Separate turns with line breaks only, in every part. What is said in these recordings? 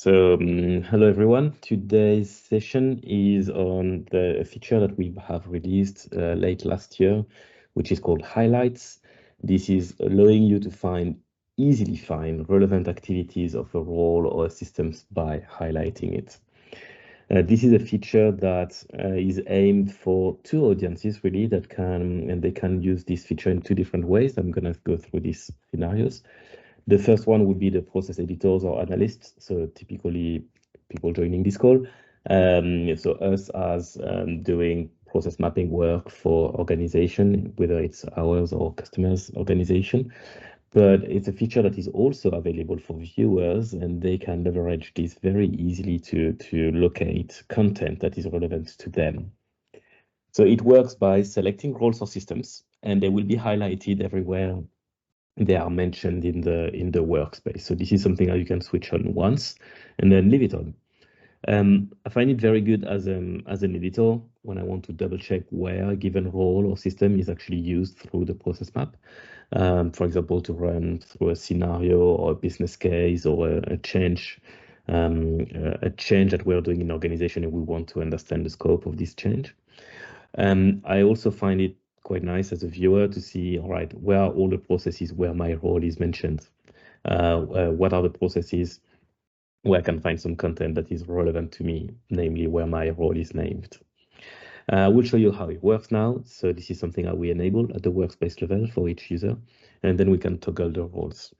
Hello everyone. Today's session is on the feature that we have released late last year, which is called Highlights. This is allowing you to easily find relevant activities of a role or a system by highlighting it. This is a feature that is aimed for two audiences really they can use this feature in two different ways. I'm going to go through these scenarios. The first one would be the process editors or analysts, so typically people joining this call. So us as doing process mapping work for organization, whether it's ours or customers' organization. But it's a feature that is also available for viewers, and they can leverage this very easily to locate content that is relevant to them. So it works by selecting roles or systems, and they will be highlighted everywhere they are mentioned in the workspace. So this is something that you can switch on once and then leave it on. I find it very good as an editor when I want to double check where a given role or system is actually used through the process map. For example, to run through a scenario or a business case or a change that we're doing in organization, and we want to understand the scope of this change. I also find it quite nice as a viewer to see, all right, where are all the processes where my role is mentioned? What are the processes where I can find some content that is relevant to me, namely where my role is named? I will show you how it works now. So this is something that we enable at the workspace level for each user, and then we can toggle the roles.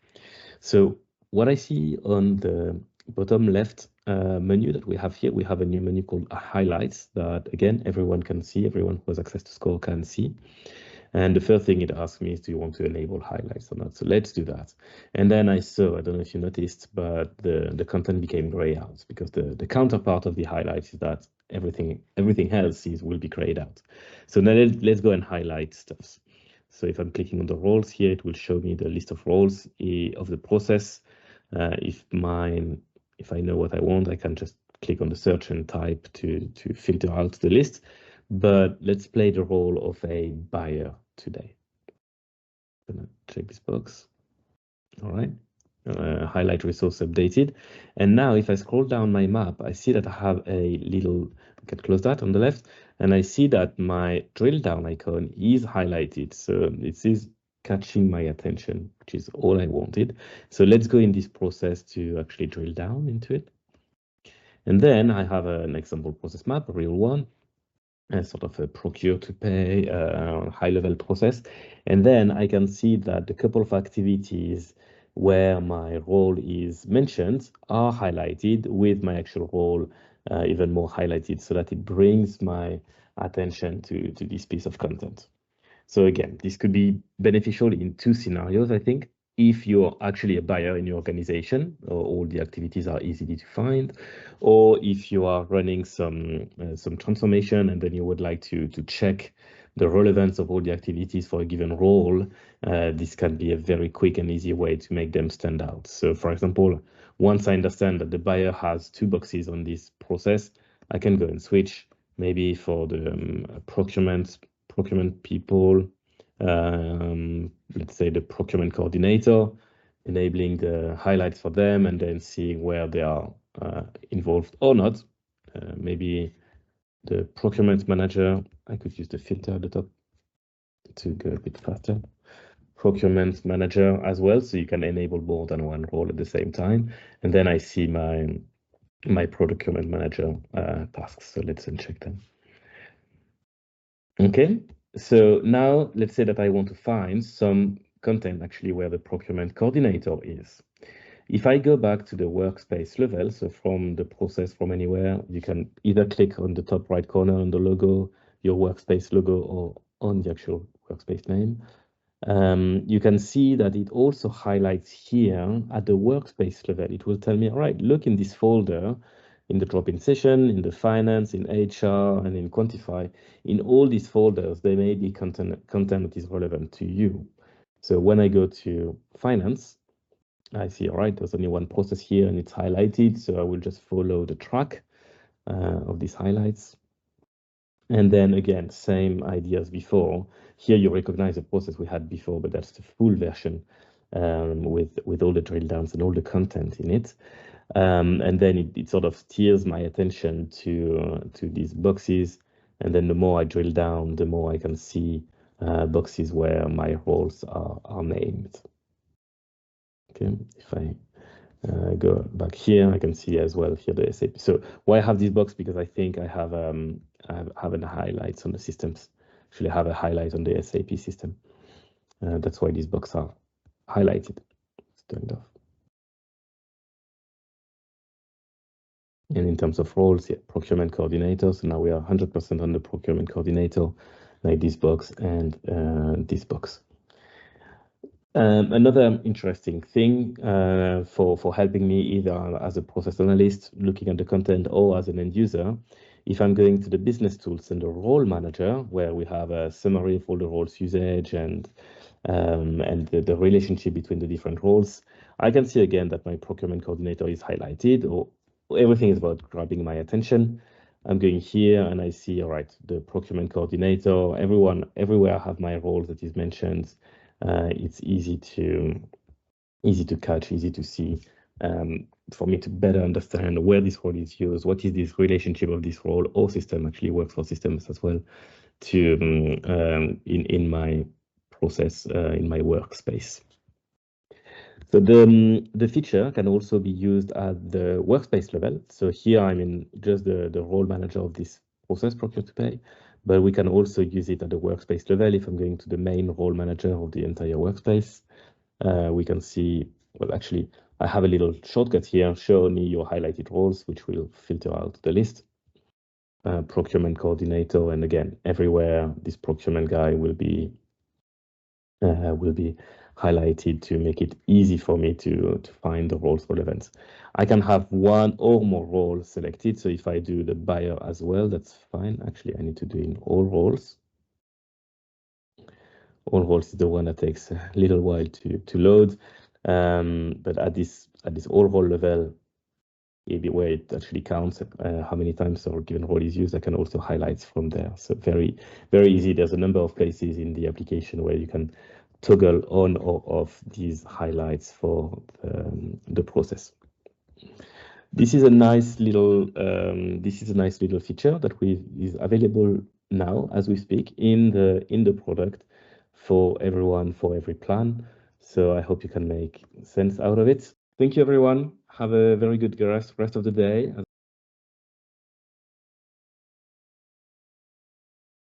So what I see on the bottom left menu that we have here, we have a new menu called Highlights that, again, everyone can see, everyone who has access to Skore can see. And the first thing it asks me is, do you want to enable highlights or not? So let's do that. And then I don't know if you noticed, but the content became gray out because the counterpart of the highlights is that everything else will be grayed out. So now let's go and highlight stuff. So if I'm clicking on the roles here, it will show me the list of roles of the process. If I know what I want, I can just click on the search and type to filter out the list. But let's play the role of a buyer today. I'm gonna check this box. All right. Highlight resource updated. And now if I scroll down my map, I see that I have a little, I can close that on the left, and I see that my drill down icon is highlighted. So it is catching my attention, which is all I wanted. So let's go in this process to actually drill down into it. And then I have an example process map, a real one, a sort of a procure to pay high-level process. And then I can see that the couple of activities where my role is mentioned are highlighted with my actual role even more highlighted, so that it brings my attention to this piece of content. So again, this could be beneficial in two scenarios, I think. If you're actually a buyer in your organization, or all the activities are easy to find, or if you are running some transformation and then you would like to check the relevance of all the activities for a given role, this can be a very quick and easy way to make them stand out. So for example, once I understand that the buyer has two boxes on this process, I can go and switch maybe for the procurement people, let's say the procurement coordinator, enabling the highlights for them and then seeing where they are involved or not. Maybe the procurement manager, I could use the filter at the top to go a bit faster. Procurement manager as well, so you can enable more than one role at the same time. And then I see my procurement manager tasks. So let's uncheck them. Okay, so now let's say that I want to find some content actually where the procurement coordinator is. If I go back to the workspace level, so from the process from anywhere, you can either click on the top right corner on the logo, your workspace logo, or on the actual workspace name. You can see that it also highlights here at the workspace level. It will tell me, all right, look in this folder, in the drop-in session, in the finance, in HR, and in quantify. In all these folders, there may be content that is relevant to you. So when I go to finance, I see, all right, there's only one process here and it's highlighted. So I will just follow the track of these highlights. And then again, same idea as before. Here you recognize the process we had before, but that's the full version with all the drill downs and all the content in it. And then it sort of steers my attention to these boxes. And then the more I drill down, the more I can see boxes where my roles are named. Okay, if I go back here, I can see as well here the SAP. So why I have this box? Because I think I have a highlights on the systems. Actually, I have a highlight on the SAP system. That's why these boxes are highlighted. It's turned off. And in terms of roles, yeah, procurement coordinator. So now we are 100% on the procurement coordinator, like this box and this box. Another interesting thing for helping me either as a process analyst looking at the content or as an end user, if I'm going to the business tools and the role manager, where we have a summary of all the roles usage and the relationship between the different roles, I can see again that my procurement coordinator is highlighted, or everything is about grabbing my attention. I'm going here and I see, all right, the procurement coordinator, everywhere I have my role that is mentioned. It's easy to catch, easy to see, for me to better understand where this role is used, what is this relationship of this role or system, actually works for systems as well, to in my process, in my workspace. So the feature can also be used at the workspace level. So here I'm in just the role manager of this process, procure to pay, but we can also use it at the workspace level. If I'm going to the main role manager of the entire workspace, we can see, well, actually, I have a little shortcut here, show me your highlighted roles, which will filter out the list. Procurement coordinator, and again, everywhere this procurement guy will be highlighted to make it easy for me to find the roles relevant. I can have one or more roles selected. So if I do the buyer as well, that's fine. Actually, I need to do in all roles. All roles is the one that takes a little while to load. But at this all role level, where it actually counts how many times a given role is used, I can also highlight from there. So very, very easy. There's a number of places in the application where you can toggle on or off these highlights for the process. This is a nice little feature that is available now as we speak in the product for everyone, for every plan. So I hope you can make sense out of it. Thank you, everyone. Have a very good rest of the day.